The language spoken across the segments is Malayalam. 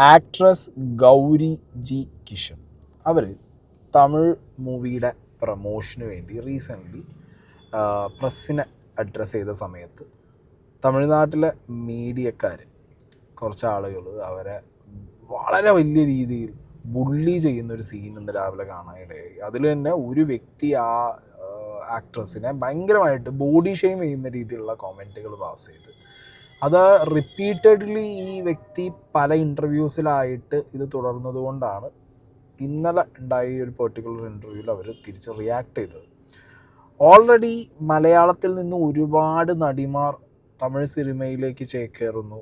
ആക്ട്രസ് ഗൗരി ജി കിഷൻ അവർ തമിഴ് മൂവിയുടെ പ്രമോഷന് വേണ്ടി റീസെൻ്റ്ലി പ്രസ്സിനെ അഡ്രസ്സ് ചെയ്ത സമയത്ത് തമിഴ്നാട്ടിലെ മീഡിയക്കാർ കുറച്ച് ആളുകൾ അവരെ വളരെ വലിയ രീതിയിൽ ബുള്ളി ചെയ്യുന്നൊരു സീൻ ഇന്ന് രാവിലെ കാണാനിടയായി. അതിൽ തന്നെ ഒരു വ്യക്തി ആ ആക്ട്രസിനെ ഭയങ്കരമായിട്ട് ബോഡി ഷെയിം ചെയ്യുന്ന രീതിയിലുള്ള കോമെൻറ്റുകൾ പാസ് ചെയ്ത് അത് റിപ്പീറ്റഡ്ലി ഈ വ്യക്തി പല ഇൻ്റർവ്യൂസിലായിട്ട് ഇത് തുടർന്നതുകൊണ്ടാണ് ഇന്നലെ ഉണ്ടായ ഒരു പെർട്ടിക്കുലർ ഇൻ്റർവ്യൂവിൽ അവർ തിരിച്ച് റിയാക്ട് ചെയ്തത്. ഓൾറെഡി മലയാളത്തിൽ നിന്ന് ഒരുപാട് നടിമാർ തമിഴ് സിനിമയിലേക്ക് ചേക്കേറുന്നു.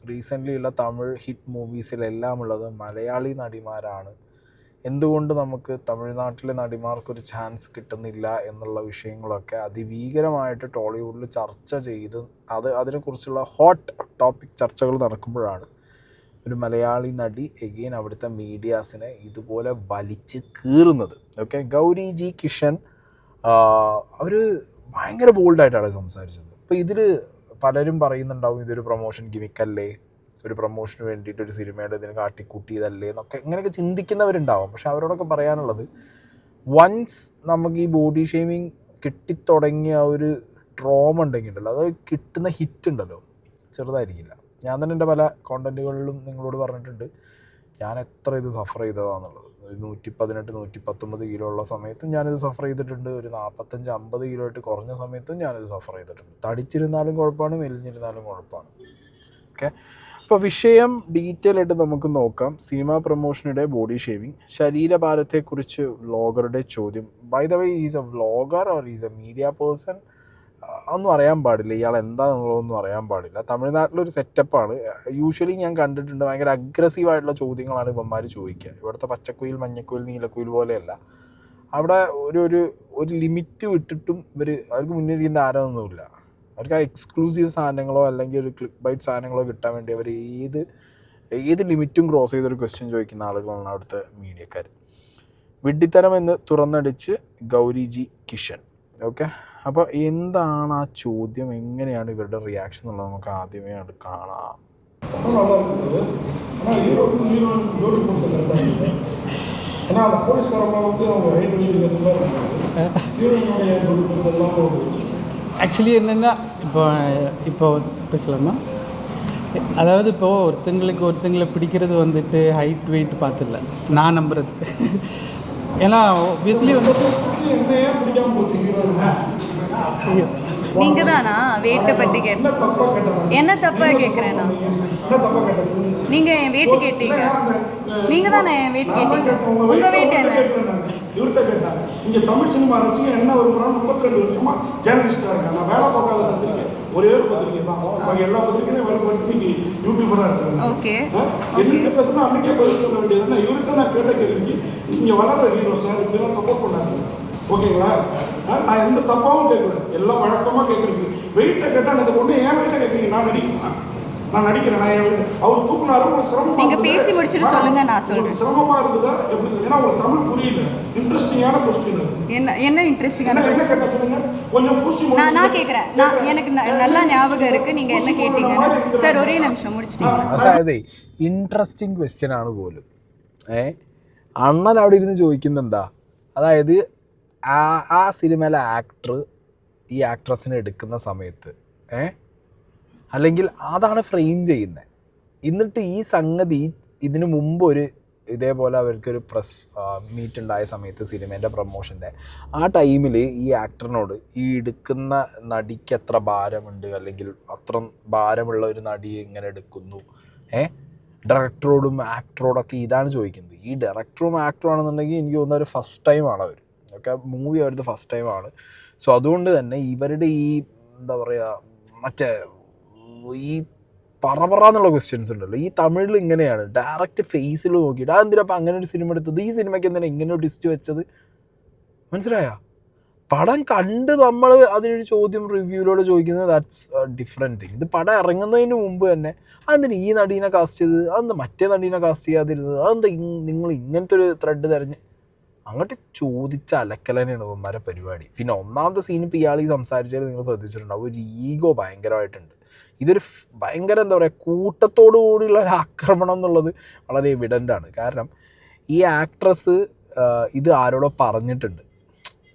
റീസെൻ്റ്ലി ഉള്ള തമിഴ് ഹിറ്റ് മൂവീസിലെല്ലാം ഉള്ളത് മലയാളി നടിമാരാണ്. എന്തുകൊണ്ട് നമുക്ക് തമിഴ്നാട്ടിലെ നടിമാർക്കൊരു ചാൻസ് കിട്ടുന്നില്ല എന്നുള്ള വിഷയങ്ങളൊക്കെ അതിഭീകരമായിട്ട് ടോളിവുഡിൽ ചർച്ച ചെയ്ത് അതിനെക്കുറിച്ചുള്ള ഹോട്ട് ടോപ്പിക് ചർച്ചകൾ നടക്കുമ്പോഴാണ് ഒരു മലയാളി നടി എഗെയിൻ അവിടുത്തെ മീഡിയാസിനെ ഇതുപോലെ വലിച്ച് കീറുന്നത്. ഓക്കെ, ഗൗരി ജി കിഷൻ അവർ ഭയങ്കര ബോൾഡായിട്ടാണ് സംസാരിച്ചത്. അപ്പോൾ ഇതിൽ പലരും പറയുന്നുണ്ടാവും ഇതൊരു പ്രൊമോഷൻ ഗിമിക്കല്ലേ, ഒരു പ്രൊമോഷന് വേണ്ടിയിട്ട് ഒരു സിനിമയുടെ ഇതിന് കാട്ടിക്കൂട്ടിയതല്ലേ എന്നൊക്കെ ഇങ്ങനെയൊക്കെ ചിന്തിക്കുന്നവരുണ്ടാവും. പക്ഷെ അവരോടൊക്കെ പറയാനുള്ളത്, വൺസ് നമുക്ക് ഈ ബോഡി ഷെയ്മിങ് കിട്ടിത്തുടങ്ങിയ ഒരു ട്രോമ ഉണ്ടെങ്കിലല്ലോ, അത് കിട്ടുന്ന ഹിറ്റ് ഉണ്ടല്ലോ ചെറുതായിരിക്കില്ല. ഞാൻ തന്നെ എൻ്റെ പല കോണ്ടൻറ്റുകളിലും നിങ്ങളോട് പറഞ്ഞിട്ടുണ്ട് ഞാൻ എത്ര ഇത് സഫർ ചെയ്തതാണെന്നുള്ളത്. ഒരു 118 119 കിലോ ഉള്ള സമയത്തും ഞാനിത് സഫർ ചെയ്തിട്ടുണ്ട്. ഒരു 45-50 കിലോ ആയിട്ട് കുറഞ്ഞ സമയത്തും ഞാനിത് സഫർ ചെയ്തിട്ടുണ്ട്. തടിച്ചിരുന്നാലും കുഴപ്പമാണ്, മെലിഞ്ഞിരുന്നാലും കുഴപ്പമാണ്. ഓക്കെ, അപ്പോൾ വിഷയം ഡീറ്റെയിൽ ആയിട്ട് നമുക്ക് നോക്കാം. സിനിമ പ്രൊമോഷനിടെ ബോഡി ഷേവിങ്, ശരീരഭാരത്തെക്കുറിച്ച് വ്ളോഗറുടെ ചോദ്യം. By the way, is a vlogger or is a media person ഒന്നും അറിയാൻ പാടില്ല, ഇയാൾ എന്താണെന്നുള്ളതൊന്നും അറിയാൻ പാടില്ല. തമിഴ്നാട്ടിലൊരു സെറ്റപ്പാണ്. യൂഷ്വലി ഞാൻ കണ്ടിട്ടുണ്ട് ഭയങ്കര അഗ്രസീവായിട്ടുള്ള ചോദ്യങ്ങളാണ് ഇവന്മാർ ചോദിക്കുക. ഇവിടുത്തെ പച്ചക്കുയിൽ മഞ്ഞക്കുയിൽ നീലക്കുയിൽ പോലെയല്ല. അവിടെ ഒരു ലിമിറ്റ് വിട്ടിട്ടും അവർക്ക് മുന്നിലിരിക്കുന്ന ആരൊന്നുമില്ല. അവർക്ക് ആ എക്സ്ക്ലൂസീവ് സാധനങ്ങളോ അല്ലെങ്കിൽ ഒരു ക്ലിക്ക് ബൈറ്റ് സാധനങ്ങളോ കിട്ടാൻ വേണ്ടി അവർ ഏത് ലിമിറ്റും ക്രോസ് ചെയ്തൊരു ക്വസ്റ്റ്യൻ ചോദിക്കുന്ന ആളുകളാണ് അവിടുത്തെ മീഡിയക്കാർ. വിഡ്ഢിത്തരം എന്ന് തുറന്നടിച്ച് ഗൗരി ജി കിഷൻ. ഓക്കെ, അപ്പോൾ എന്താണ് ആ ചോദ്യം, എങ്ങനെയാണ് ഇവരുടെ റിയാക്ഷൻ എന്നുള്ളത് നമുക്ക് ആദ്യമേ അത് കാണാം. ஆக்சுவலி என்னென்னா இப்போ பேசலாமா, அதாவது இப்போது ஒருத்தங்களை பிடிக்கிறது வந்துட்டு ஹைட் வெயிட் பார்த்துடல நான் நம்புறது. ஏன்னா ஒபியஸ்லி வந்து நீங்கள் தானா வெயிட்டை பற்றி என்ன தப்பாக கேட்குறேன்னா, நீங்கள் என் வெயிட் கேட்டீங்க, நீங்கள் தானே என் வெயிட் கேட்டீங்க, உங்கள் வெயிட் என்ன? இவர்கிட்ட கேட்டேன், இங்கே தமிழ் சினிமா ரசிகன் என்ன விரும்புகிறான்னு 32 வருஷமா ஜேர்னலிஸ்டாக இருக்கேன். நான் வேலை பார்க்காத பத்திரிக்கை ஒரே ஒரு பத்திரிக்கை தான், பாக்கி எல்லா பத்திரிக்கையும் வேலை பார்த்து இன்னைக்கு யூடியூபராக இருக்காங்க. ஓகே, என்கிட்ட பேசினா அன்றைக்கே பதில் சொல்ல வேண்டியதுன்னா, இவர்கிட்ட நான் கேட்ட கேள்விக்கு நீங்கள் வளர்ற ஹீரோ சார் இப்படிலாம் சப்போர்ட் பண்ணாங்க. ஓகேங்களா, நான் எந்த தப்பாகவும் கேட்கல, எல்லாம் வழக்கமாக கேட்குறீங்க. வெயிட்டை கேட்டால் அந்த பொண்ணு ஏன் வெயிட்டை கேட்குறீங்க, நான் நடிக்கிறேன், அவர் தூக்குனாரு, உங்களுக்கு சிரமம். நீங்கள் பேசி முடிச்சுட்டு சொல்லுங்க, நான் சொல்றேன். சிரமமா இருந்ததா எப்படி? ஏன்னா உங்களுக்கு தமிழ் புரியல. இன்ட்ரெஸ்டிங்கான क्वेश्चन. என்ன இன்ட்ரெஸ்டிங்கான क्वेश्चन சொல்லுங்க, கொஞ்சம் பூசி நான் கேக்குறேன். எனக்கு நல்லா ஞாபகம் இருக்கு நீங்க என்ன கேட்டீங்கன்னு. சார் ஒரே நிமிஷம் முடிச்சிட்டீங்க. അതായത് ഇൻട്രസ്റ്റിംഗ് ക്വസ്റ്റ്യൻ ആണ് പോലും. അണ്ണൻ അവിടെ ഇരുന്ന് ചോദിക്കുന്നെന്താ, അതായത് ആ സിനിമയിലെ ആക്ടർ ഈ ആക്ട്രസിനെ എടുക്കുന്ന സമയത്ത് അല്ലെങ്കിൽ അതാണ് ഫ്രെയിം ചെയ്യുന്നത്. എന്നിട്ട് ഈ സംഗതി ഇതിനു മുമ്പ് ഇതേപോലെ അവർക്കൊരു പ്രസ് മീറ്റ് ഉണ്ടായ സമയത്ത് സിനിമേൻ്റെ പ്രൊമോഷൻ്റെ ആ ടൈമിൽ ഈ ആക്ടറിനോട് ഈ എടുക്കുന്ന നടിക്ക് എത്ര ഭാരമുണ്ട്, അല്ലെങ്കിൽ അത്ര ഭാരമുള്ള ഒരു നടി എങ്ങനെ എടുക്കുന്നു, ഡയറക്ടറോടും ആക്ടറോടൊക്കെ ഇതാണ് ചോദിക്കുന്നത്. ഈ ഡയറക്ടറും ആക്ടറും ആണെന്നുണ്ടെങ്കിൽ എനിക്ക് തോന്നുന്ന ഒരു ഫസ്റ്റ് ടൈമാണ് അവർ. ഒക്കെ മൂവി അവരുടെ ഫസ്റ്റ് ടൈമാണ്. സോ അതുകൊണ്ട് തന്നെ ഇവരുടെ ഈ എന്താ പറയുക, മറ്റേ ഈ പറന്നുള്ള ക്വസ്റ്റ്യൻസ് ഉണ്ടല്ലോ, ഈ തമിഴിൽ ഇങ്ങനെയാണ് ഡയറക്റ്റ് ഫേസിൽ നോക്കിയിട്ട് അതെന്തിനാ അപ്പം അങ്ങനെ ഒരു സിനിമ എടുത്തത്, ഈ സിനിമയ്ക്ക് എന്തിനാ ഇങ്ങനെ ഒരു ട്വിസ്റ്റ് വെച്ചത്, മനസ്സിലായോ? പടം കണ്ട് നമ്മൾ അതിനൊരു ചോദ്യം റിവ്യൂവിലൂടെ ചോദിക്കുന്നത് ദാറ്റ്സ് ഡിഫറെൻറ്റ് തിങ്. ഇത് പടം ഇറങ്ങുന്നതിന് മുമ്പ് തന്നെ അതെന്തിനാ ഈ നടീനെ കാസ്റ്റ് ചെയ്തത്, അതെന്താ മറ്റേ നടീനെ കാസ്റ്റ് ചെയ്യാതിരുന്നത്, അതെന്താ നിങ്ങൾ ഇങ്ങനത്തെ ഒരു ത്രെഡ് തിരഞ്ഞ് അങ്ങോട്ട് ചോദിച്ച അലക്കലനെയാണ് ഇവന്മാരെ പരിപാടി. പിന്നെ ഒന്നാമത്തെ സീൻ ഇപ്പോൾ ഇയാൾ ഈ സംസാരിച്ചാൽ നിങ്ങൾ ശ്രദ്ധിച്ചിട്ടുണ്ടാവും, ഒരു ഈഗോ ഭയങ്കരമായിട്ടുണ്ട്. ഇതൊരു ഭയങ്കര എന്താ പറയുക കൂട്ടത്തോടു കൂടിയുള്ള ഒരു ആക്രമണം എന്നുള്ളത് വളരെ എവിഡൻ്റാണ്. കാരണം ഈ ആക്ട്രസ് ഇത് ആരോടോ പറഞ്ഞിട്ടുണ്ട്.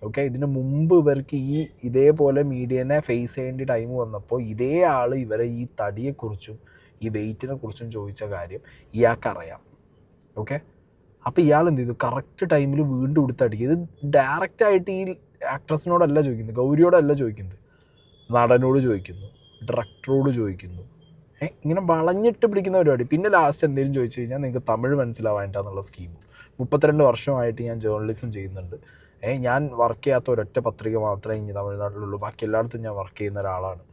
ഓക്കെ, ഇതിന് മുമ്പ് ഇവർക്ക് ഇതേപോലെ മീഡിയനെ ഫേസ് ചെയ്യേണ്ട ടൈം വന്നപ്പോൾ ഇതേ ആൾ ഇവരെ ഈ തടിയെക്കുറിച്ചും ഈ വെയിറ്റിനെ കുറിച്ചും ചോദിച്ച കാര്യം ഇയാൾക്കറിയാം. ഓക്കെ, അപ്പോൾ ഇയാൾ എന്ത് ചെയ്തു, കറക്റ്റ് ടൈമിൽ വീണ്ടും എടുത്തടിക്കുക. ഇത് ഡയറക്റ്റായിട്ട് ഈ ആക്ട്രസിനോടല്ല ചോദിക്കുന്നത്, ഗൗരിയോടല്ല ചോദിക്കുന്നത്, നടനോട് ചോദിക്കുന്നു, ഡയറക്ടറോട് ചോദിക്കുന്നു. ഇങ്ങനെ വളഞ്ഞിട്ട് പിടിക്കുന്ന പരിപാടി. പിന്നെ ലാസ്റ്റ് എന്തെങ്കിലും ചോദിച്ചു കഴിഞ്ഞാൽ നിങ്ങൾക്ക് തമിഴ് മനസ്സിലാവാനായിട്ടാന്നുള്ള സ്കീം. 32 വർഷമായിട്ട് ഞാൻ ജേർണലിസം ചെയ്യുന്നുണ്ട്. ഞാൻ വർക്ക് ചെയ്യാത്ത ഒരൊറ്റ പത്രിക മാത്രമേ ഇനി തമിഴ്നാട്ടിലുള്ളൂ, ബാക്കി എല്ലായിടത്തും ഞാൻ വർക്ക് ചെയ്യുന്ന ഒരാളാണ്.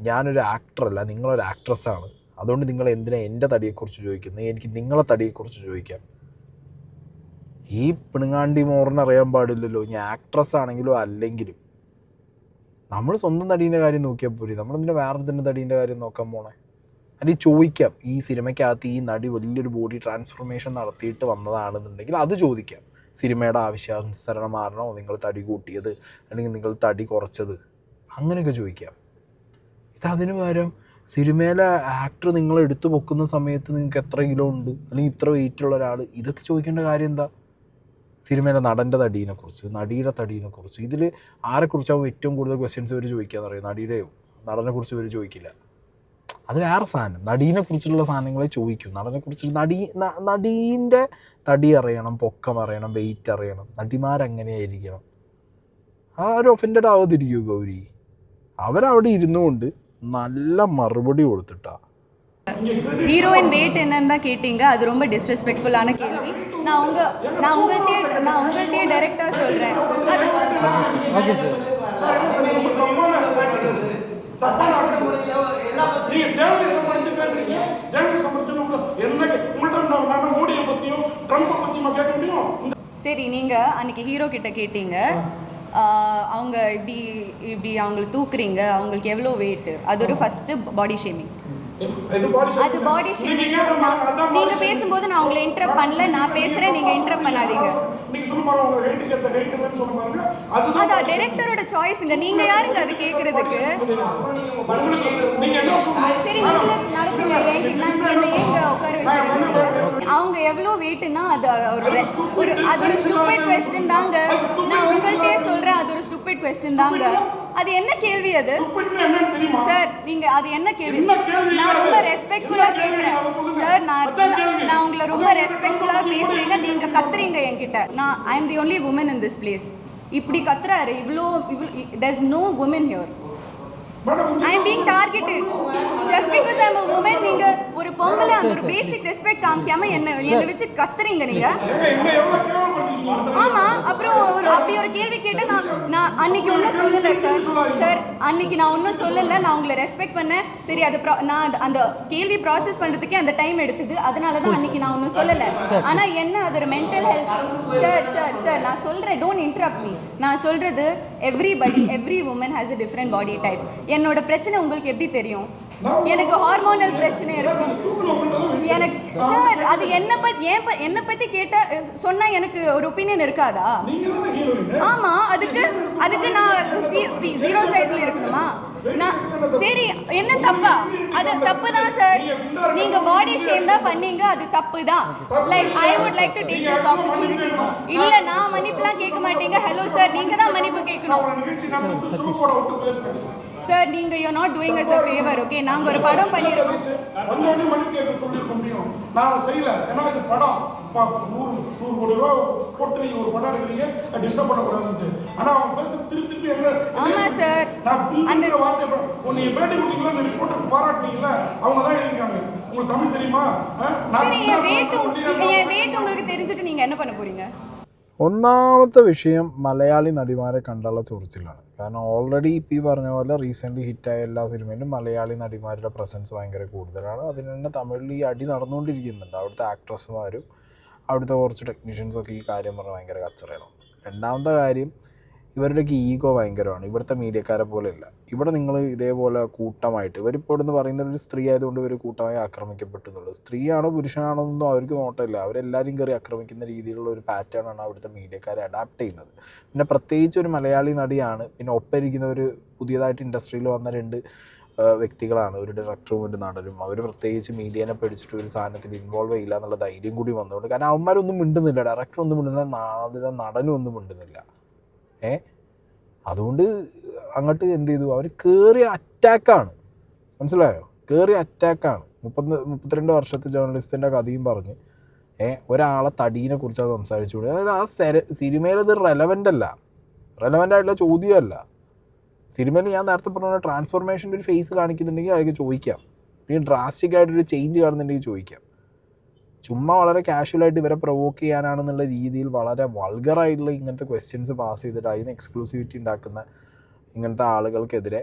ഞാനൊരു ആക്ടറല്ല, നിങ്ങളൊരു ആക്ട്രസ്സാണ്. അതുകൊണ്ട് നിങ്ങൾ എന്തിനാണ് എൻ്റെ തടിയെക്കുറിച്ച് ചോദിക്കുന്നത്? എനിക്ക് നിങ്ങളെ തടിയെക്കുറിച്ച് ചോദിക്കാം. ഈ പിണങ്ങാണ്ടി മോറിന് അറിയാൻ പാടില്ലല്ലോ, ഇനി ആക്ട്രസ് ആണെങ്കിലും അല്ലെങ്കിലും. നമ്മൾ സ്വന്തം തടീൻ്റെ കാര്യം നോക്കിയാൽ പോരി, നമ്മളെന്തിനാ വേറെ തന്നെ തടീൻ്റെ കാര്യം നോക്കാൻ പോണേ? അല്ലെങ്കിൽ ചോദിക്കാം, ഈ സിനിമയ്ക്കകത്ത് ഈ നടി വലിയൊരു ബോഡി ട്രാൻസ്ഫോർമേഷൻ നടത്തിയിട്ട് വന്നതാണെന്നുണ്ടെങ്കിൽ അത് ചോദിക്കാം. സിനിമയുടെ ആവശ്യാനുസരണമാണോ നിങ്ങൾ തടി കൂട്ടിയത്, അല്ലെങ്കിൽ നിങ്ങൾ തടി കുറച്ചത്, അങ്ങനെയൊക്കെ ചോദിക്കാം. ഇതതിന് പകരം സിനിമയിലെ ആക്ടർ നിങ്ങൾ എടുത്തു പൊക്കുന്ന സമയത്ത് നിങ്ങൾക്ക് എത്ര കിലോ ഉണ്ട്, അല്ലെങ്കിൽ ഇത്ര വെയിറ്റുള്ള ഒരാൾ, ഇതൊക്കെ ചോദിക്കേണ്ട കാര്യം എന്താ? സിനിമയിലെ നടൻ്റെ തടീനെക്കുറിച്ച്, നടിയുടെ തടീനെക്കുറിച്ച്, ഇതിൽ ആരെക്കുറിച്ചാവും ഏറ്റവും കൂടുതൽ ക്വസ്റ്റ്യൻസ് ഇവർ ചോദിക്കാന്ന് അറിയാം? നടിയുടെയോ നടനെക്കുറിച്ച് ഇവർ ചോദിക്കില്ല. അത് വേറെ സാധനം. നടീനെക്കുറിച്ചുള്ള സാധനങ്ങളെ ചോദിക്കും. നടനെക്കുറിച്ച് നടീൻ്റെ തടി അറിയണം, പൊക്കം അറിയണം, വെയിറ്റ് അറിയണം, നടിമാരെങ്ങനെയായിരിക്കണം. ആരും ഒഫൻഡഡ് ആവാതിരിക്കുമോ ഗൗരി? അവരവിടെ ഇരുന്നുകൊണ്ട് നല്ല മറുപടി കൊടുത്തിട്ടാ. ஹீரோயின் வெயிட் என்னன்னு தான் கேட்டீங்க. அது ரொம்ப டிஸ்ரெஸ்பெக்ட்ஃபுல்லான கேள்வி. நான் உங்கள்கிட்டயே டைரெக்டாக சொல்கிறேன். அது ஓகே சார். சரி, நீங்கள் அன்றைக்கி ஹீரோ கிட்ட கேட்டீங்க, அவங்க இப்படி இப்படி அவங்களை தூக்குறீங்க, அவங்களுக்கு எவ்வளோ வெயிட்டு, அது ஒரு ஃபஸ்ட்டு பாடி ஷேமிங். அது பாடி ஷேமிங். நீங்க பேசும்போது நான் உங்களை இன்டரப்ட் பண்ணல, நான் பேசுறேன், நீங்க இன்டரப்ட் பண்ணாதீங்க. அது டைரக்டரோட சாய்ஸ்ங்க, நீங்க யாருங்க அது கேக்குறதுக்கு? சரி, நீங்க நடக்குங்க, என்ன ஏங்க உட்கார வைக்கிறீங்க? அவங்க எவ்வளோ வெயிட்னா அது ஒரு அது ஒரு ஸ்டூபிட் क्वेश्चन தாங்க. நான் உங்கள்கிட்டயே சொல்றேன், அது ஒரு ஸ்டூபிட் क्वेश्चन தாங்க. அது என்ன கேள்வி அது சார்? நீங்க அது என்ன கேள்வி? நான் ரொம்ப ரெஸ்பெக்ட்ஃபுல்லா கேக்குறேன் சார். நான் உங்களை ரொம்ப ரெஸ்பெக்ட்ஃபுல்லா பேசுறீங்க, நீங்க கத்துறீங்க என்கிட்ட. நான் I am the only woman in this place. இப்படி கத்துறாரு, இவ்வளோ there is no woman here. I am being targeted just because I am a woman. நீங்க ஒரு பொம்பளை, அந்த ஒரு பேசிக் ரெஸ்பெக்ட் காமிக்காம என்ன வச்சு கத்துறீங்க நீங்க. ஆமா, அப்புறம் அப்படி ஒரு கேள்வி கேட்டா நான் அன்னைக்கு ஒன்றும் சொல்லலை சார். அன்னைக்கு நான் ஒன்றும் சொல்லலை, நான் உங்களை ரெஸ்பெக்ட் பண்ணேன். சரி, அது நான் அந்த கேள்வி ப்ராசஸ் பண்ணுறதுக்கே அந்த டைம் எடுத்தது, அதனால தான் அன்னைக்கு நான் ஒன்றும் சொல்லலை. ஆனால் என்ன, அது ஒரு மென்டல் ஹெல்த். சார் நான் சொல்கிறேன், டோன்ட் இன்டரப்ட் மீ. நான் சொல்கிறது every woman has a different body type. என்னோட பிரச்சனை உங்களுக்கு எப்படி தெரியும்? எனக்கு ஹார்மோனல் பிரச்சனை இருக்கும் எனக்கு சார். அது என்னை பற்றி கேட்டால் சொன்னால் எனக்கு ஒரு ஒப்பீனியன் இருக்காதா? ஆமாம், அதுக்கு நான் 0 சைஸில் இருக்கணுமா? நான் சரி, என்ன தப்பா? அது தப்பு தான் சார். நீங்கள் பாடி ஷேம் தான் பண்ணீங்க, அது தப்பு தான். Like I would like to take this opportunity. இல்லை, நான் மன்னிப்புலாம் கேட்க மாட்டீங்க. ஹலோ சார், நீங்கள் தான் மன்னிப்பு கேட்கணும் சார். நீங்க you not doing us a favor. Okay, நாங்க ஒரு படம் பண்ணிருக்கோம். வந்தோனே மன்னிப்பு கேட்க சொல்லிருக்க முடியும். நான் செய்யல, ஏன்னா இது படம் 100 கோடி ரூபாய் போட்டு நீங்க ஒரு படம் எடுக்கிறீங்க, டிஸ்டர்ப் பண்ண கூடாதுன்னு. ஆனா அவங்க பேச திருப்பி என்ன? ஆமா சார், நான் அந்த வார்த்தை நீங்க பேட்டி கொடுத்தீங்களா, அந்த ரிப்போர்ட்டர் பாராட்டுனீங்களா, அவங்க தான் எழுதிருக்காங்க. உங்களுக்கு தமிழ் தெரியுமா? என் வெயிட் உங்களுக்கு தெரிஞ்சிட்டு நீங்க என்ன பண்ண போறீங்க? ഒന്നാമത്തെ വിഷയം മലയാളി നടിമാരെ കണ്ടുള്ള ചൊറിച്ചിലാണ്. കാരണം ഓൾറെഡി ഇപ്പോൾ ഈ പറഞ്ഞ പോലെ റീസെൻ്റ്ലി ഹിറ്റായ എല്ലാ സിനിമയിലും മലയാളി നടിമാരുടെ പ്രസൻസ് ഭയങ്കര കൂടുതലാണ്. അതിന് തന്നെ തമിഴിൽ ഈ അടി നടന്നുകൊണ്ടിരിക്കുന്നുണ്ട്. അവിടുത്തെ ആക്ട്രസ്മാരും അവിടുത്തെ കുറച്ച് ടെക്നീഷ്യൻസൊക്കെ ഈ കാര്യം പറഞ്ഞാൽ ഭയങ്കര കച്ചറയാണ്. രണ്ടാമത്തെ കാര്യം, ഇവരുടെയൊക്കെ ഈഗോ ഭയങ്കരമാണ്. ഇവിടുത്തെ മീഡിയക്കാരെ പോലെയല്ല. ഇവിടെ നിങ്ങൾ ഇതേപോലെ കൂട്ടമായിട്ട്, ഇവരിപ്പോൾ ഇവിടുന്ന് പറയുന്നത് ഒരു സ്ത്രീ ആയതുകൊണ്ട് ഇവർ കൂട്ടമായി ആക്രമിക്കപ്പെട്ടു എന്നുള്ളത്. സ്ത്രീയാണോ പുരുഷനാണോ എന്നൊന്നും അവർക്ക് നോട്ടമില്ല. അവരെല്ലാവരും കയറി ആക്രമിക്കുന്ന രീതിയിലുള്ള ഒരു പാറ്റേണാണ് അവിടുത്തെ മീഡിയക്കാരെ അഡാപ്റ്റ് ചെയ്യുന്നത്. പിന്നെ പ്രത്യേകിച്ച് ഒരു മലയാളി നടിയാണ്, പിന്നെ ഒപ്പം ഇരിക്കുന്ന ഒരു പുതിയതായിട്ട് ഇൻഡസ്ട്രിയിൽ വന്ന 2 വ്യക്തികളാണ്, ഒരു ഡയറക്ടറും ഒരു നടനും. അവർ പ്രത്യേകിച്ച് മീഡിയനെ പേടിച്ചിട്ട് ഒരു സാധനത്തിൽ ഇൻവോൾവ് ചെയ്യില്ല എന്നുള്ള ധൈര്യം കൂടി വന്നതുകൊണ്ട്. കാരണം അവന്മാരൊന്നും മിണ്ടുന്നില്ല, ഡയറക്ടറൊന്നും മിണ്ടുന്നില്ല, നടനും ഒന്നും മിണ്ടുന്നില്ല. അതുകൊണ്ട് അങ്ങോട്ട് എന്ത് ചെയ്തു, അവർ കയറി അറ്റാക്കാണ്. മനസ്സിലായോ? കയറി അറ്റാക്കാണ്. 32 വർഷത്തെ ജേർണലിസ്റ്റിൻ്റെ കഥയും പറഞ്ഞ് ഒരാളെ തടീനെ കുറിച്ച് സംസാരിച്ചുകൊണ്ട്. അതായത് ആ സിനിമയിലത് റെലവൻ്റ് ആയിട്ടുള്ള ചോദ്യമല്ല. സിനിമയിൽ ഞാൻ നേരത്തെ പറഞ്ഞ ട്രാൻസ്ഫോർമേഷൻ്റെ ഒരു ഫേസ് കാണിക്കുന്നുണ്ടെങ്കിൽ അയാൾക്ക് ചോദിക്കാം, അല്ലെങ്കിൽ ഡ്രാസ്റ്റിക് ആയിട്ടൊരു ചേഞ്ച് കാണുന്നുണ്ടെങ്കിൽ ചോദിക്കാം. ചുമ്മാ വളരെ കാഷ്വലായിട്ട് ഇവരെ പ്രൊവോക്ക് ചെയ്യാനാണെന്നുള്ള രീതിയിൽ വളരെ വൾഗറായിട്ടുള്ള ഇങ്ങനത്തെ ക്വസ്റ്റ്യൻസ് പാസ് ചെയ്തിട്ട് അതിന് എക്സ്ക്ലൂസിവിറ്റി ഉണ്ടാക്കുന്ന ഇങ്ങനത്തെ ആളുകൾക്കെതിരെ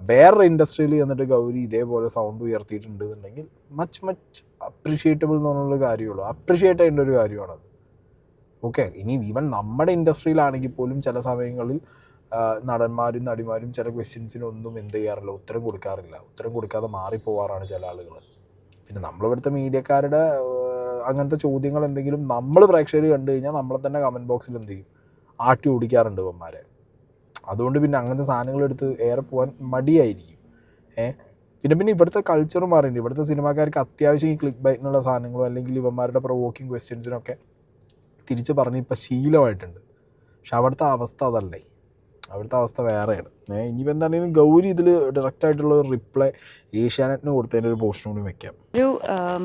വേറൊരു ഇൻഡസ്ട്രിയിൽ ചെന്നിട്ട് ഗൗരി ഇതേപോലെ സൗണ്ട് ഉയർത്തിയിട്ടുണ്ടെന്നുണ്ടെങ്കിൽ മച്ച് അപ്രിഷിയേറ്റബിൾ എന്ന് പറഞ്ഞുള്ള കാര്യമുള്ളൂ. അപ്രിഷിയേറ്റ് ചെയ്യേണ്ട ഒരു കാര്യമാണത്. ഓക്കെ, ഇനി ഈവൻ നമ്മുടെ ഇൻഡസ്ട്രിയിലാണെങ്കിൽ പോലും ചില സമയങ്ങളിൽ നടന്മാരും നടിമാരും ചില ക്വസ്റ്റ്യൻസിനൊന്നും എന്ത് ചെയ്യാറില്ല, ഉത്തരം കൊടുക്കാതെ മാറിപ്പോവാറാണ് ചില ആളുകൾ. പിന്നെ നമ്മളിവിടുത്തെ മീഡിയക്കാരുടെ അങ്ങനത്തെ ചോദ്യങ്ങൾ എന്തെങ്കിലും നമ്മൾ പ്രേക്ഷകർ കണ്ടു കഴിഞ്ഞാൽ നമ്മളെ തന്നെ കമൻറ്റ് ബോക്സിൽ എന്ത് ചെയ്യും, ആട്ടി ഓടിക്കാറുണ്ട് ഇവന്മാരെ. അതുകൊണ്ട് പിന്നെ അങ്ങനത്തെ സാധനങ്ങളെടുത്ത് ഏറെ പോകാൻ മടിയായിരിക്കും. പിന്നെ ഇവിടുത്തെ കൾച്ചർ മാറിയിട്ടുണ്ട്. ഇവിടുത്തെ സിനിമാക്കാർക്ക് അത്യാവശ്യം ഈ ക്ലിക്ക് ബൈറ്റിനുള്ള സാധനങ്ങളും അല്ലെങ്കിൽ ഇവന്മാരുടെ പ്രൊവോക്കിംഗ് ക്വസ്റ്റ്യൻസിനൊക്കെ തിരിച്ച് പറഞ്ഞ് ഇപ്പം ശീലമായിട്ടുണ്ട്. പക്ഷെ അവിടുത്തെ അവസ്ഥ അതല്ലേ, അവിടുത്തെ അവസ്ഥ വേറെയാണ്. ഇനിയിപ്പോൾ എന്താണെങ്കിലും ഗൗരി ഇതിൽ ഡയറക്റ്റായിട്ടുള്ള ഒരു റിപ്ലൈ ഏഷ്യാനെറ്റിന് കൊടുത്തതിൻ്റെ ഒരു പോർഷൻ കൂടി വെക്കാം. ഒരു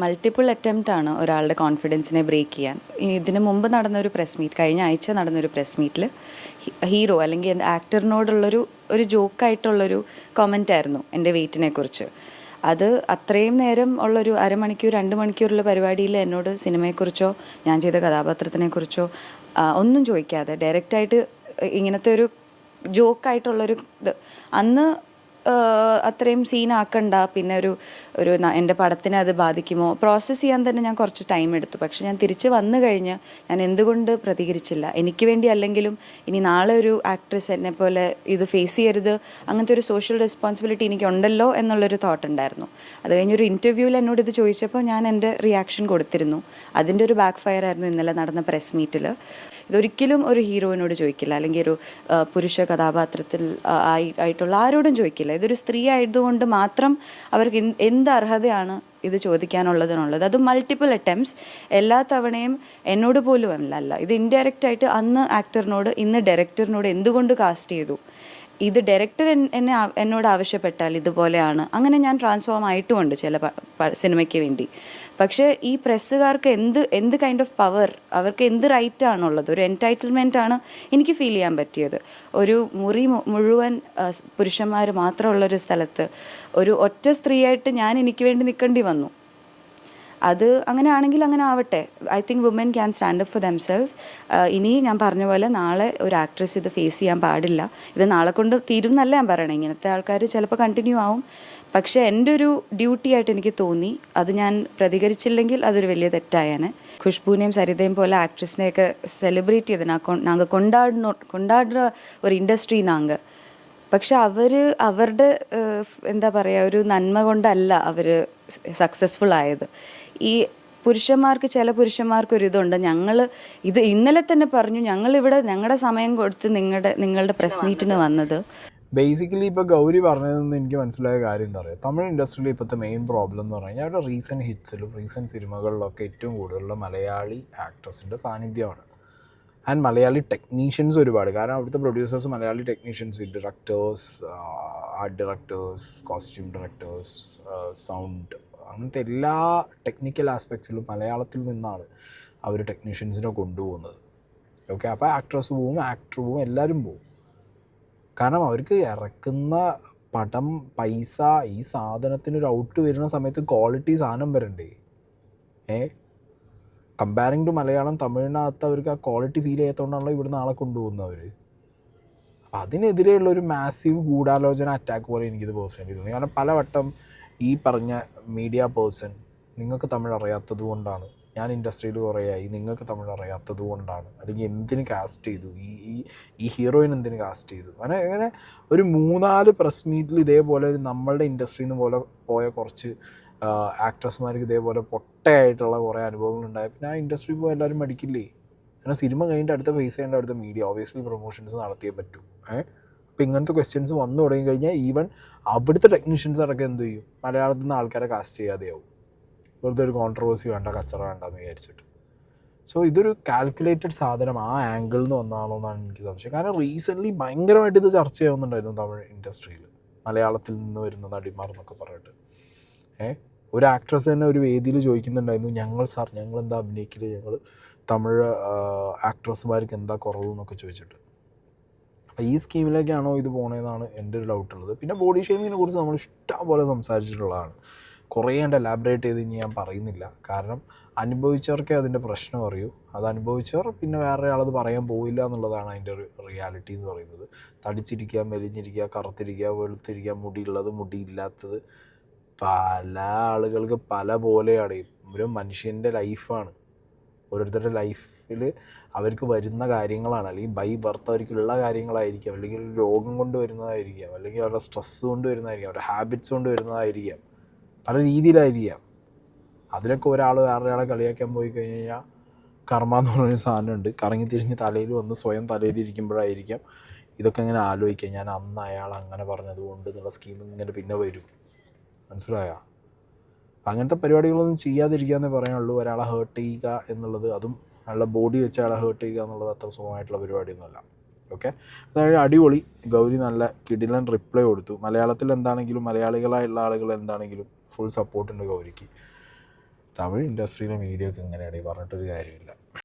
മൾട്ടിപ്പിൾ അറ്റംപ്റ്റ് ആണ് ഒരാളുടെ കോൺഫിഡൻസിനെ ബ്രേക്ക് ചെയ്യാൻ. ഇതിന് മുമ്പ് നടന്നൊരു പ്രസ് മീറ്റ്, കഴിഞ്ഞ ആഴ്ച നടന്നൊരു പ്രസ് മീറ്റിൽ ഹീറോ അല്ലെങ്കിൽ ഒരു ജോക്കായിട്ടുള്ളൊരു കമൻ്റ് ആയിരുന്നു എൻ്റെ വെയിറ്റിനെ കുറിച്ച്. അത് അത്രയും നേരം ഉള്ളൊരു 1/2 മണിക്കൂർ 2 മണിക്കൂറുള്ള പരിപാടിയിൽ എന്നോട് സിനിമയെക്കുറിച്ചോ ഞാൻ ചെയ്ത കഥാപാത്രത്തിനെക്കുറിച്ചോ ഒന്നും ചോദിക്കാതെ ഡയറക്റ്റായിട്ട് ഇങ്ങനത്തെ ഒരു ജോക്കായിട്ടുള്ളൊരു ഇത് അന്ന് അത്രയും സീനാക്കണ്ട, പിന്നെ ഒരു എൻ്റെ പടത്തിനെ അത് ബാധിക്കുമോ പ്രോസസ്സ് ചെയ്യാൻ തന്നെ ഞാൻ കുറച്ച് ടൈം എടുത്തു. പക്ഷെ ഞാൻ തിരിച്ച് വന്നു കഴിഞ്ഞ് ഞാൻ എന്തുകൊണ്ട് പ്രതികരിച്ചില്ല? എനിക്ക് വേണ്ടി അല്ലെങ്കിലും ഇനി നാളെ ഒരു ആക്ട്രസ് എന്നെ പോലെ ഇത് ഫേസ് ചെയ്യരുത്, അങ്ങനത്തെ ഒരു സോഷ്യൽ റെസ്പോൺസിബിലിറ്റി എനിക്കുണ്ടല്ലോ എന്നുള്ളൊരു തോട്ട് ഉണ്ടായിരുന്നു. അത് കഴിഞ്ഞൊരു ഇൻ്റർവ്യൂവിൽ എന്നോട് ഇത് ചോദിച്ചപ്പോൾ ഞാൻ എൻ്റെ റിയാക്ഷൻ കൊടുത്തിരുന്നു. അതിൻ്റെ ഒരു ബാക്ക് ഫയർ ആയിരുന്നു ഇന്നലെ നടന്ന പ്രസ് മീറ്റിൽ. ഇതൊരിക്കലും ഒരു ഹീറോയിനോട് ചോദിക്കില്ല, അല്ലെങ്കിൽ ഒരു പുരുഷ കഥാപാത്രത്തിൽ ആയിട്ടുള്ള ആരോടും ചോദിക്കില്ല. ഇതൊരു സ്ത്രീ ആയതുകൊണ്ട് മാത്രം അവർക്ക് എന്ത് അർഹതയാണ് ഇത് ചോദിക്കാനുള്ളതിനുള്ളത്. അത് മൾട്ടിപ്പിൾ അറ്റംപ്റ്റ്സ്, എല്ലാ തവണയും എന്നോട് പോലും അല്ല, ഇത് ഇൻഡയറക്റ്റായിട്ട് അന്ന് ആക്ടറിനോട് ഇന്ന് ഡയറക്ടറിനോട് എന്തുകൊണ്ട് കാസ്റ്റ് ചെയ്തു, ഇത് ഡയറക്ടർ എന്നോട് ആവശ്യപ്പെട്ടാൽ ഇതുപോലെയാണ്, അങ്ങനെ ഞാൻ ട്രാൻസ്ഫോം ആയിട്ടുമുണ്ട് ചില സിനിമയ്ക്ക് വേണ്ടി. പക്ഷേ ഈ പ്രസ്സുകാർക്ക് എന്ത് കൈൻഡ് ഓഫ് പവർ, അവർക്ക് എന്ത് റൈറ്റ് ആണുള്ളത്, ഒരു എൻറ്റൈറ്റിൽമെൻ്റ് ആണ് എനിക്ക് ഫീൽ ചെയ്യാൻ പറ്റിയത്. ഒരു മുറി മുഴുവൻ പുരുഷന്മാർ മാത്രമുള്ളൊരു സ്ഥലത്ത് ഒരു ഒറ്റ സ്ത്രീയായിട്ട് ഞാൻ എനിക്ക് വേണ്ടി നിൽക്കേണ്ടി വന്നു. അത് അങ്ങനെയാണെങ്കിൽ അങ്ങനെ ആവട്ടെ. I think woman can stand up for damsels. ഇനി ഞാൻ പറഞ്ഞ പോലെ നാളെ ഒരു ആക്ട്രസ് ഇത് ഫേസ് ചെയ്യാൻ പാടില്ല. ഇത് നാളെ കൊണ്ട് തീരും എന്നല്ല ഞാൻ പറയണേ, ഇങ്ങനത്തെ ആൾക്കാർ ചിലപ്പോൾ കണ്ടിന്യൂ ആവും. പക്ഷേ എൻ്റെ ഒരു ഡ്യൂട്ടി ആയിട്ട് എനിക്ക് തോന്നി, അത് ഞാൻ പ്രതികരിച്ചില്ലെങ്കിൽ അതൊരു വലിയ തെറ്റായാണ്. ഖുഷ്ബുവിനെയും സരിതയും പോലെ ആക്ട്രസിനെയൊക്കെ സെലിബ്രേറ്റ് ചെയ്ത് നാങ്ക കൊണ്ടാടുന്ന ഒരു ഇൻഡസ്ട്രി നാങ്ക. പക്ഷെ അവരുടെ എന്താ പറയുക, ഒരു നന്മ കൊണ്ടല്ല അവർ സക്സസ്ഫുൾ ആയത്. ഈ ചില പുരുഷന്മാർക്ക് ഒരു ഇതുണ്ട്, ഇത് ഇന്നലെ തന്നെ പറഞ്ഞു, ഞങ്ങളിവിടെ ഞങ്ങളുടെ സമയം കൊടുത്ത് നിങ്ങളുടെ പ്രസ് മീറ്റിന് വന്നത്. ബേസിക്കലി ഇപ്പോൾ ഗൗരി പറഞ്ഞതെന്ന് എനിക്ക് മനസ്സിലായ കാര്യം എന്താ പറയുക, തമിഴ് ഇൻഡസ്ട്രിയിൽ ഇപ്പോഴത്തെ മെയിൻ പ്രോബ്ലം എന്ന് പറഞ്ഞു കഴിഞ്ഞാൽ അവരുടെ റീസെൻറ്റ് ഹിറ്റ്സിലും റീസെൻറ്റ് സിനിമകളിലൊക്കെ ഏറ്റവും കൂടുതലുള്ള മലയാളി ആക്ട്രസിൻ്റെ സാന്നിധ്യമാണ്. ആൻഡ് മലയാളി ടെക്നീഷ്യൻസ് ഒരുപാട്. കാരണം അവിടുത്തെ producers Malayali technicians, directors, art directors, costume directors, sound, അങ്ങനത്തെ എല്ലാ ടെക്നിക്കൽ ആസ്പെക്ട്സിലും മലയാളത്തിൽ നിന്നാണ് അവർ ടെക്നീഷ്യൻസിനെ കൊണ്ടുപോകുന്നത്. ഓക്കെ, അപ്പോൾ ആക്ട്രസ് പോവും, ആക്ടർ പോവും, എല്ലാവരും പോവും. കാരണം അവർക്ക് ഇറക്കുന്ന പടം, പൈസ, ഈ സാധനത്തിനൊരു ഔട്ട് വരുന്ന സമയത്ത് ക്വാളിറ്റി സാധനം വരണ്ടേ. കമ്പാരിങ് ടു മലയാളം, തമിഴിനകത്ത് അവർക്ക് ആ ക്വാളിറ്റി ഫീൽ ചെയ്യാത്തതുകൊണ്ടാണല്ലോ ഇവിടുന്ന് ആളെ കൊണ്ടുപോകുന്നവർ. അപ്പം അതിനെതിരെയുള്ളൊരു മാസീവ് ഗൂഢാലോചന അറ്റാക്ക് പോലെ എനിക്കിത് പേഴ്സണലി തോന്നി. കാരണം പലവട്ടം ഈ പറഞ്ഞ മീഡിയ പേഴ്സൺ, നിങ്ങൾക്ക് തമിഴ് അറിയാത്തത് കൊണ്ടാണ്, ഞാൻ ഇൻഡസ്ട്രിയിൽ കുറേയായി, നിങ്ങൾക്ക് തമിഴ് അറിയാത്തത് കൊണ്ടാണ്, അല്ലെങ്കിൽ എന്തിന് കാസ്റ്റ് ചെയ്തു, ഈ ഹീറോയിൻ എന്തിന് കാസ്റ്റ് ചെയ്തു, അങ്ങനെ ഒരു 3-4 പ്രസ് മീറ്റിൽ ഇതേപോലെ നമ്മളുടെ ഇൻഡസ്ട്രിയിൽ നിന്ന് പോലെ പോയ കുറച്ച് ആക്ട്രസ്മാർക്ക് ഇതേപോലെ പൊട്ടയായിട്ടുള്ള കുറേ അനുഭവങ്ങളുണ്ടായ പിന്നെ ആ ഇൻഡസ്ട്രി പോയി എല്ലാവരും മടിക്കില്ലേ. കാരണം സിനിമ കഴിഞ്ഞിട്ട് അടുത്ത ഫേസ് ചെയ്യേണ്ട അടുത്ത മീഡിയ, ഓബിയസ്ലി പ്രൊമോഷൻസ് നടത്തിയേ പറ്റൂ. ഇപ്പം ഇങ്ങനത്തെ ക്വസ്റ്റ്യൻസ് വന്നു തുടങ്ങി കഴിഞ്ഞാൽ ഈവൻ അവിടുത്തെ ടെക്നീഷ്യൻസ് അടക്കം എന്ത് ചെയ്യും, മലയാളത്തിൽ നിന്ന് ആൾക്കാരെ കാസ്റ്റ് ചെയ്യാതെയാവും, വെറുതെ ഒരു കോൺട്രവേഴ്സി വേണ്ട, കച്ചറ വേണ്ടെന്ന് വിചാരിച്ചിട്ട്. സോ ഇതൊരു കാൽക്കുലേറ്റഡ് സാധനം ആ ആംഗിളിൽ നിന്ന് വന്നതാണോ എന്നാണ് എനിക്ക് സംശയം. കാരണം റീസെൻ്റ്ലി ഭയങ്കരമായിട്ട് ഇത് ചർച്ച ചെയ്യാവുന്നുണ്ടായിരുന്നു തമിഴ് ഇൻഡസ്ട്രിയിൽ, മലയാളത്തിൽ നിന്ന് വരുന്ന നടിമാർ എന്നൊക്കെ പറഞ്ഞിട്ട്. ഒരു ആക്ട്രസ് തന്നെ ഒരു വേദിയിൽ ചോദിക്കുന്നുണ്ടായിരുന്നു, ഞങ്ങൾ എന്താ അഭിനയിക്കൽ, ഞങ്ങൾ തമിഴ് ആക്ട്രസ്മാർക്ക് എന്താ കുറവ് എന്നൊക്കെ ചോദിച്ചിട്ട്. അപ്പോൾ ഈ സ്കീമിലേക്കാണോ ഇത് പോണതെന്നാണ് എൻ്റെ ഒരു ഡൗട്ടുള്ളത്. പിന്നെ ബോഡി ഷേമിങ്ങിനെ കുറിച്ച് നമ്മൾ ഇഷ്ടം പോലെ സംസാരിച്ചിട്ടുള്ളതാണ്. കുറേ കണ്ട് എലാബറേറ്റ് ചെയ്ത് ഇനി ഞാൻ പറയുന്നില്ല, കാരണം അനുഭവിച്ചവർക്കേ അതിൻ്റെ പ്രശ്നം അറിയൂ. അത് അനുഭവിച്ചവർ പിന്നെ വേറെ ആളത് പറയാൻ പോയില്ല എന്നുള്ളതാണ് അതിൻ്റെ ഒരു റിയാലിറ്റി എന്ന് പറയുന്നത്. തടിച്ചിരിക്കുക, മെലിഞ്ഞിരിക്കുക, കറുത്തിരിക്കുക, വെളുത്തിരിക്കുക, മുടിയുള്ളത്, മുടിയില്ലാത്തത്, പല ആളുകൾക്ക് പല പോലെയാണ്. ഒരു മനുഷ്യൻ്റെ ലൈഫാണ്, ഓരോരുത്തരുടെ ലൈഫിൽ അവർക്ക് വരുന്ന കാര്യങ്ങളാണ്, അല്ലെങ്കിൽ ബൈ ബർത്ത് അവർക്കുള്ള കാര്യങ്ങളായിരിക്കാം, അല്ലെങ്കിൽ രോഗം കൊണ്ട് വരുന്നതായിരിക്കാം, അല്ലെങ്കിൽ അവരുടെ സ്ട്രെസ്സ് കൊണ്ട് വരുന്നതായിരിക്കാം, അവരുടെ ഹാബിറ്റ്സ് കൊണ്ട് വരുന്നതായിരിക്കാം, പല രീതിയിലായിരിക്കാം. അതിനൊക്കെ വേറൊരാളെ കളിയാക്കാൻ പോയി കഴിഞ്ഞ് കഴിഞ്ഞാൽ കർമ്മ എന്ന് പറഞ്ഞൊരു സാധനമുണ്ട്, കറങ്ങി തിരിഞ്ഞ് തലയിൽ വന്ന് സ്വയം തലയിലിരിക്കുമ്പോഴായിരിക്കാം ഇതൊക്കെ ഇങ്ങനെ ആലോചിക്കുക, ഞാൻ അന്ന് അയാൾ അങ്ങനെ പറഞ്ഞതുകൊണ്ട് എന്നുള്ള സ്കീം ഇങ്ങനെ പിന്നെ വരും. മനസ്സിലായോ? അങ്ങനത്തെ പരിപാടികളൊന്നും ചെയ്യാതിരിക്കാന്നേ പറയാനുള്ളൂ. ഒരാളെ ഹേർട്ട് ചെയ്യുക എന്നുള്ളത്, അതും അയാളുടെ ബോഡി വെച്ച് അയാളെ ഹേർട്ട് ചെയ്യുക എന്നുള്ളത് അത്ര സുഖമായിട്ടുള്ള പരിപാടിയൊന്നുമല്ല. ഓക്കെ, അതായത് അടിപൊളി. ഗൗരി നല്ല കിടിലൻ റിപ്ലൈ കൊടുത്തു. മലയാളത്തിൽ എന്താണെങ്കിലും, മലയാളികളായുള്ള ആളുകൾ എന്താണെങ്കിലും ഫുൾ സപ്പോർട്ടുണ്ട് ഗൗരിക്ക്. തമിഴ് ഇൻഡസ്ട്രിയിലെ മീഡിയ ഒക്കെ ഇങ്ങനെയാണ് പറഞ്ഞിട്ടൊരു കാര്യമില്ല.